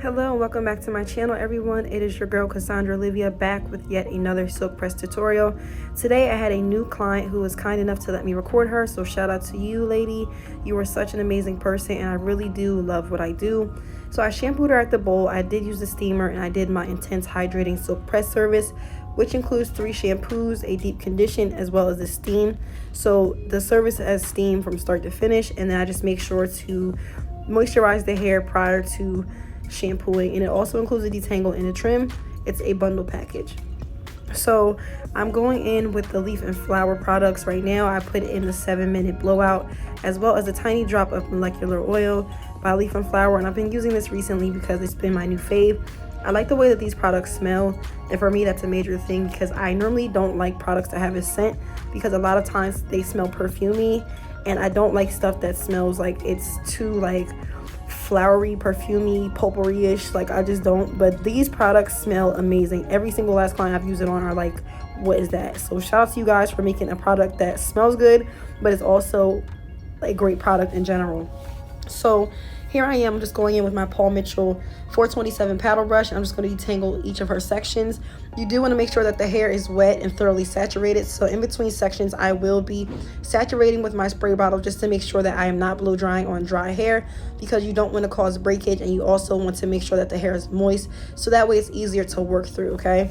Hello and welcome back to my channel, everyone. It is your girl Cassandra Olivia back with yet another silk press tutorial. Today I had a new client who was kind enough to let me record her, so shout out to you, lady. You are such an amazing person and I really do love what I do. So I shampooed her at the bowl. I did use the steamer and I did my intense hydrating silk press service, which includes 3 shampoos, a deep condition, as well as the steam. So the service has steam from start to finish, and then I just make sure to moisturize the hair prior to shampooing, and it also includes a detangle and a trim. It's a bundle package. So I'm going in with the leaf and flower products right now. I put in the 7-minute blowout as well as a tiny drop of molecular oil by Leaf and Flower, and I've been using this recently because it's been my new fave. I like the way that these products smell, and for me that's a major thing because I normally don't like products that have a scent because a lot of times they smell perfumey, and I don't like stuff that smells like it's too like flowery, perfumey, potpourri-ish. Like, I just don't. But these products smell amazing. Every single last client I've used it on are like, what is that? So shout out to you guys for making a product that smells good but it's also a great product in general. So here I am just going in with my Paul Mitchell 427 paddle brush. I'm just going to detangle each of her sections. You do want to make sure that the hair is wet and thoroughly saturated. So in between sections, I will be saturating with my spray bottle just to make sure that I am not blow drying on dry hair, because you don't want to cause breakage, and you also want to make sure that the hair is moist so that way it's easier to work through, okay?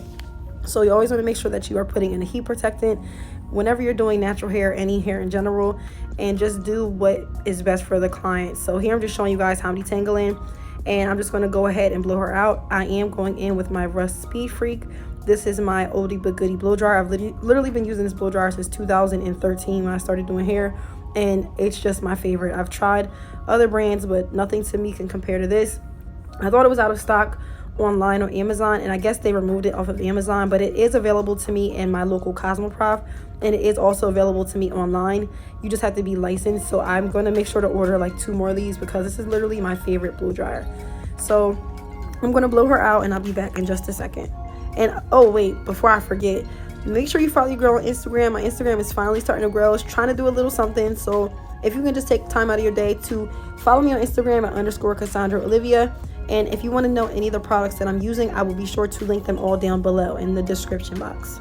So you always want to make sure that you are putting in a heat protectant whenever you're doing natural hair, any hair in general, and just do what is best for the client. So here I'm just showing you guys how I'm detangling, and I'm just going to go ahead and blow her out. I am going in with my Rusk Speed Freak. This is my oldie but goodie blow dryer. I've literally been using this blow dryer since 2013 when I started doing hair, and it's just my favorite. I've tried other brands, but nothing to me can compare to this. I thought it was out of stock online on Amazon, and I guess they removed it off of Amazon, but it is available to me in my local Cosmoprof, and it is also available to me online. You just have to be licensed, so I'm going to make sure to order like 2 more of these because this is literally my favorite blow dryer. So I'm going to blow her out and I'll be back in just a second. And oh wait, before I forget, make sure you follow your girl on Instagram. My Instagram is finally starting to grow. It's trying to do a little something, so if you can just take time out of your day to follow me on Instagram at _Cassandra Olivia. And if you want to know any of the products that I'm using, I will be sure to link them all down below in the description box.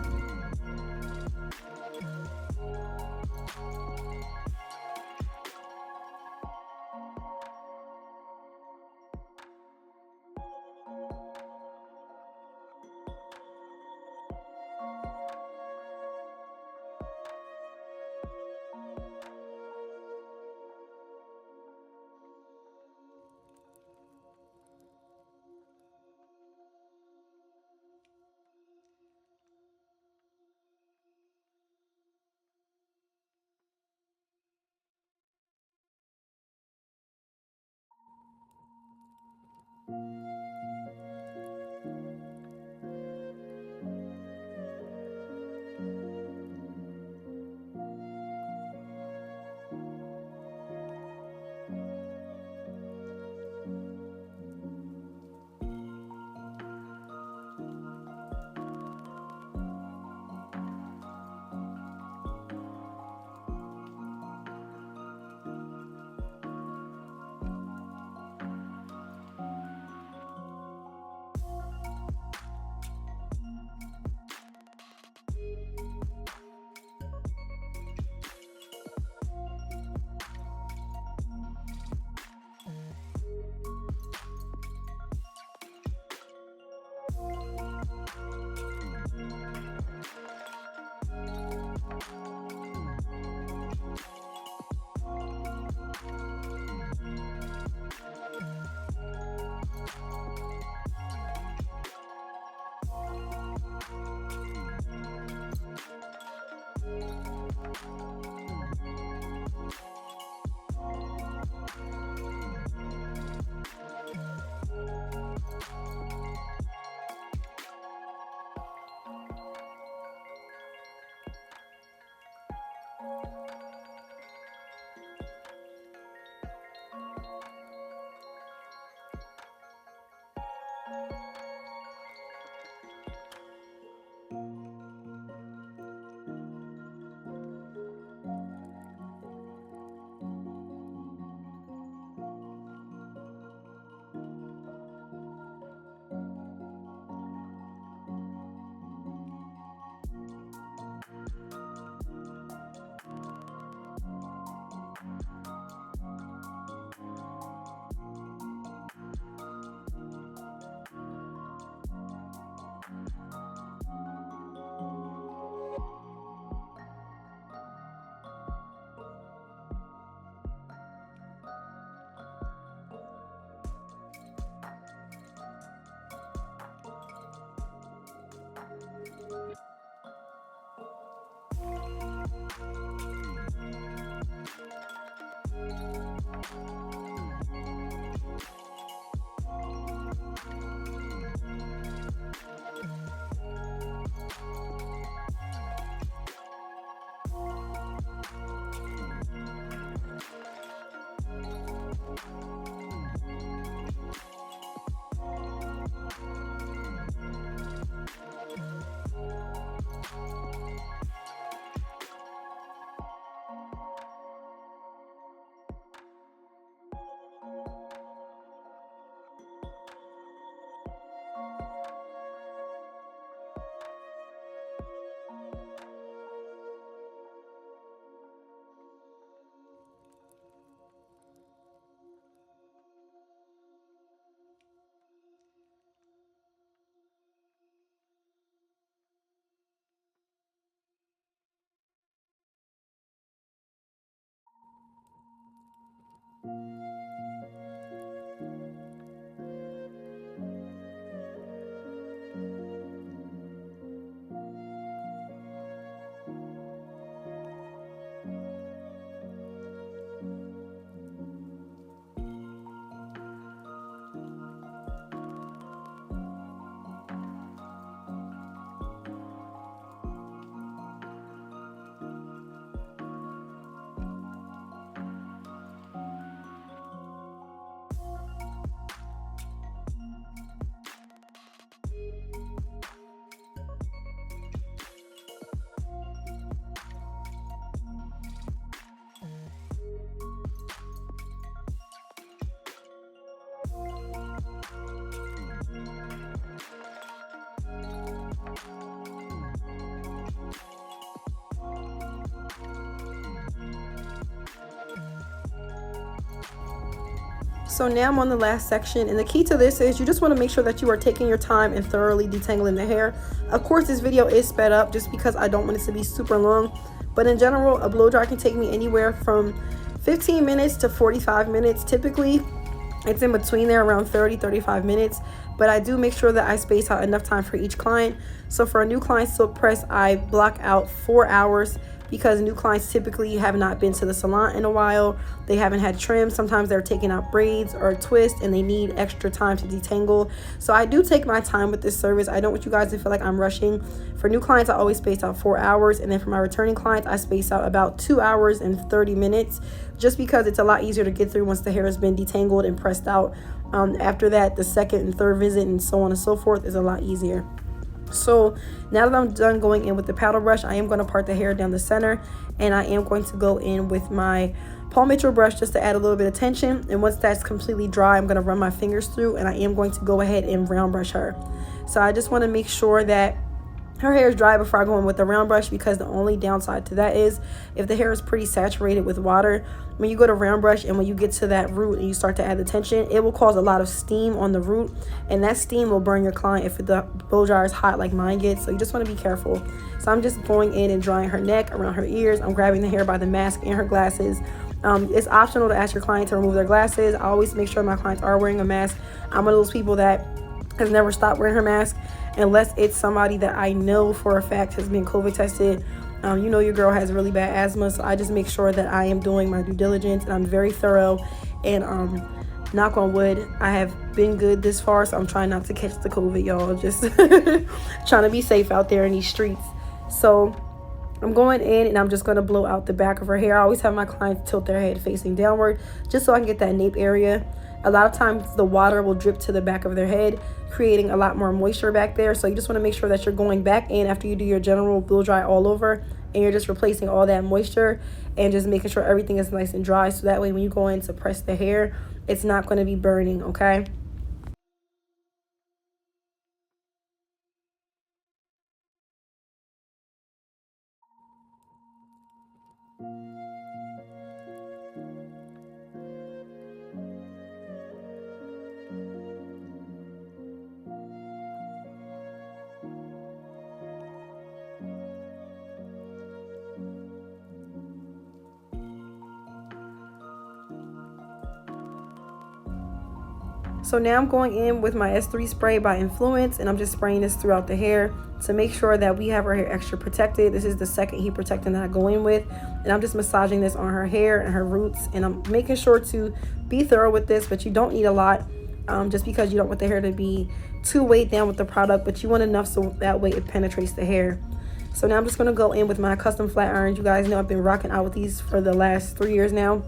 So now I'm on the last section, and the key to this is you just want to make sure that you are taking your time and thoroughly detangling the hair. Of course, this video is sped up just because I don't want it to be super long, but in general, a blow dry can take me anywhere from 15 minutes to 45 minutes. Typically, it's in between there, around 30-35 minutes, but I do make sure that I space out enough time for each client. So for a new client silk press, I block out 4 hours because new clients typically have not been to the salon in a while. They haven't had trim. Sometimes they're taking out braids or a twist and they need extra time to detangle. So I do take my time with this service. I don't want you guys to feel like I'm rushing. For new clients, I always space out 4 hours, and then for my returning clients, I space out about 2 hours and 30 minutes, just because it's a lot easier to get through once the hair has been detangled and pressed out. After that, the second and third visit and so on and so forth is a lot easier. So now that I'm done going in with the paddle brush, I am going to part the hair down the center, and I am going to go in with my Paul Mitchell brush just to add a little bit of tension. And once that's completely dry, I'm going to run my fingers through, and I am going to go ahead and round brush her. So I just want to make sure that her hair is dry before I go in with the round brush, because the only downside to that is if the hair is pretty saturated with water, when you go to round brush and when you get to that root and you start to add the tension, it will cause a lot of steam on the root, and that steam will burn your client if the blow dryer is hot like mine gets. So you just want to be careful. So I'm just going in and drying her neck, around her ears. I'm grabbing the hair by the mask and her glasses. It's optional to ask your client to remove their glasses. I always make sure my clients are wearing a mask. I'm one of those people that has never stopped wearing her mask unless it's somebody that I know for a fact has been COVID tested. You know your girl has really bad asthma, so I just make sure that I am doing my due diligence and I'm very thorough. And knock on wood, I have been good this far, so I'm trying not to catch the COVID, y'all. Just trying to be safe out there in these streets. So I'm going in and I'm just going to blow out the back of her hair. I always have my clients tilt their head facing downward just so I can get that nape area. A lot of times the water will drip to the back of their head, creating a lot more moisture back there. So you just want to make sure that you're going back in after you do your general blow dry all over, and you're just replacing all that moisture and just making sure everything is nice and dry, so that way when you go in to press the hair, it's not going to be burning, okay? So now I'm going in with my S3 spray by Influence, and I'm just spraying this throughout the hair to make sure that we have our hair extra protected. This is the second heat protectant that I go in with, and I'm just massaging this on her hair and her roots, and I'm making sure to be thorough with this, but you don't need a lot, just because you don't want the hair to be too weighed down with the product, but you want enough so that way it penetrates the hair. So now I'm just going to go in with my custom flat irons. You guys know I've been rocking out with these for the last 3 years now.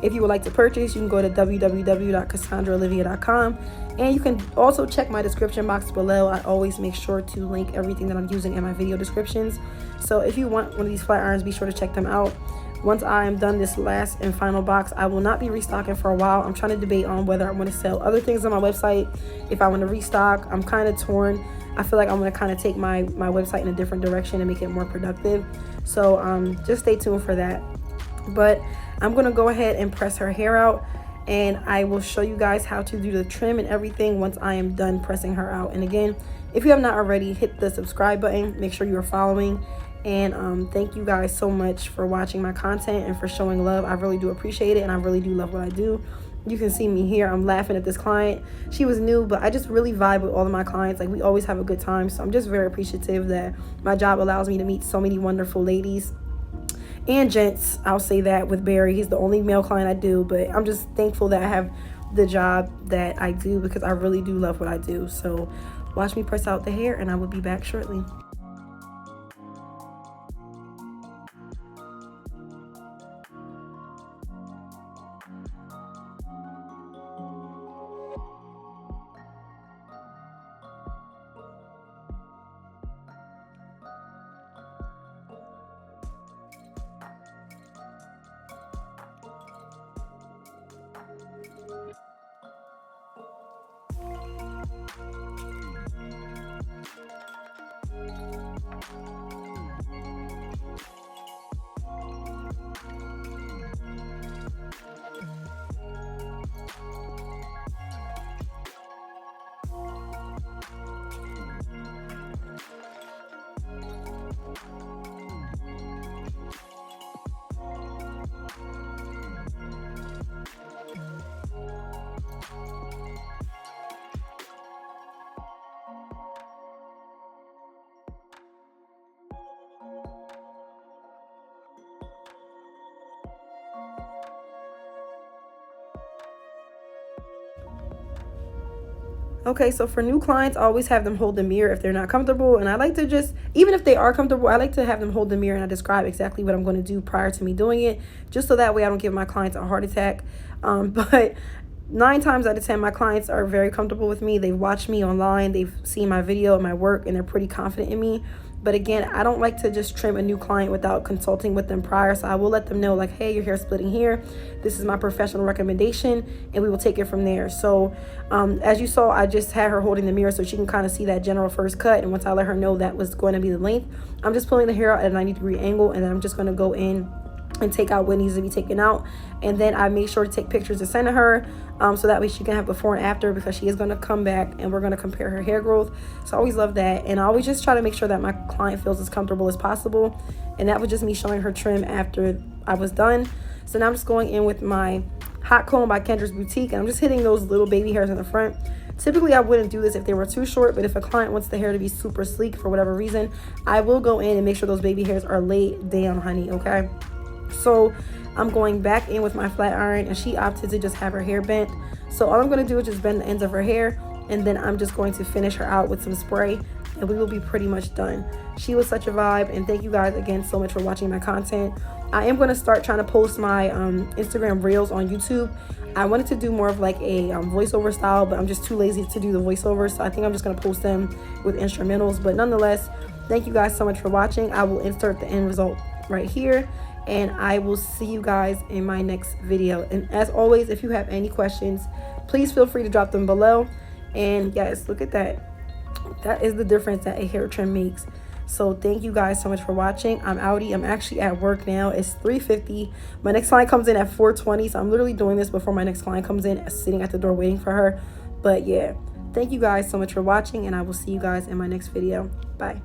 If you would like to purchase, you can go to www.CassandraOlivia.com, and you can also check my description box below. I always make sure to link everything that I'm using in my video descriptions. So if you want one of these flat irons, be sure to check them out. Once I am done this last and final box, I will not be restocking for a while. I'm trying to debate on whether I want to sell other things on my website, if I want to restock. I'm kind of torn. I feel like I'm going to kind of take my website in a different direction and make it more productive. So just stay tuned for that. But I'm going to go ahead and press her hair out, and I will show you guys how to do the trim and everything once I am done pressing her out. And again, if you have not already, hit the subscribe button. Make sure you are following. And thank you guys so much for watching my content and for showing love. I really do appreciate it, and I really do love what I do. You can see me here. I'm laughing at this client. She was new, but I just really vibe with all of my clients. Like, we always have a good time. So I'm just very appreciative that my job allows me to meet so many wonderful ladies and gents. I'll say that with Barry. He's the only male client I do, but I'm just thankful that I have the job that I do because I really do love what I do. So watch me press out the hair, and I will be back shortly. Okay, so for new clients, I always have them hold the mirror if they're not comfortable. And I like to just, even if they are comfortable, I like to have them hold the mirror and I describe exactly what I'm going to do prior to me doing it, just so that way I don't give my clients a heart attack. But 9 times out of 10, my clients are very comfortable with me. They've watched me online, they've seen my video and my work, and they're pretty confident in me. But again, I don't like to just trim a new client without consulting with them prior. So I will let them know, like, hey, your hair splitting here. This is my professional recommendation, and we will take it from there. So as you saw, I just had her holding the mirror so she can kind of see that general first cut. And once I let her know that was going to be the length, I'm just pulling the hair out at a 90-degree angle, and then I'm just going to go in and take out what needs to be taken out. And then I make sure to take pictures to send to her, so that way she can have before and after, because she is going to come back and we're going to compare her hair growth. So I always love that, and I always just try to make sure that my client feels as comfortable as possible. And that was just me showing her trim after I was done. So now I'm just going in with my hot comb by Kendra's Boutique, and I'm just hitting those little baby hairs in the front. Typically I wouldn't do this if they were too short, but if a client wants the hair to be super sleek for whatever reason, I will go in and make sure those baby hairs are laid down, honey. Okay, so I'm going back in with my flat iron, and she opted to just have her hair bent. So all I'm going to do is just bend the ends of her hair, and then I'm just going to finish her out with some spray, and we will be pretty much done. She was such a vibe, and thank you guys again so much for watching my content. I am going to start trying to post my Instagram reels on YouTube. I wanted to do more of like a voiceover style, but I'm just too lazy to do the voiceover, so I think I'm just going to post them with instrumentals. But nonetheless, thank you guys so much for watching. I will insert the end result right here, and I will see you guys in my next video. And as always, if you have any questions, please feel free to drop them below. And yes, look at that. That is the difference that a hair trim makes. So thank you guys so much for watching. I'm outie. I'm actually at work now. It's 3:50. My next client comes in at 4:20, so I'm literally doing this before my next client comes in, sitting at the door waiting for her. But yeah, thank you guys so much for watching, and I will see you guys in my next video. Bye.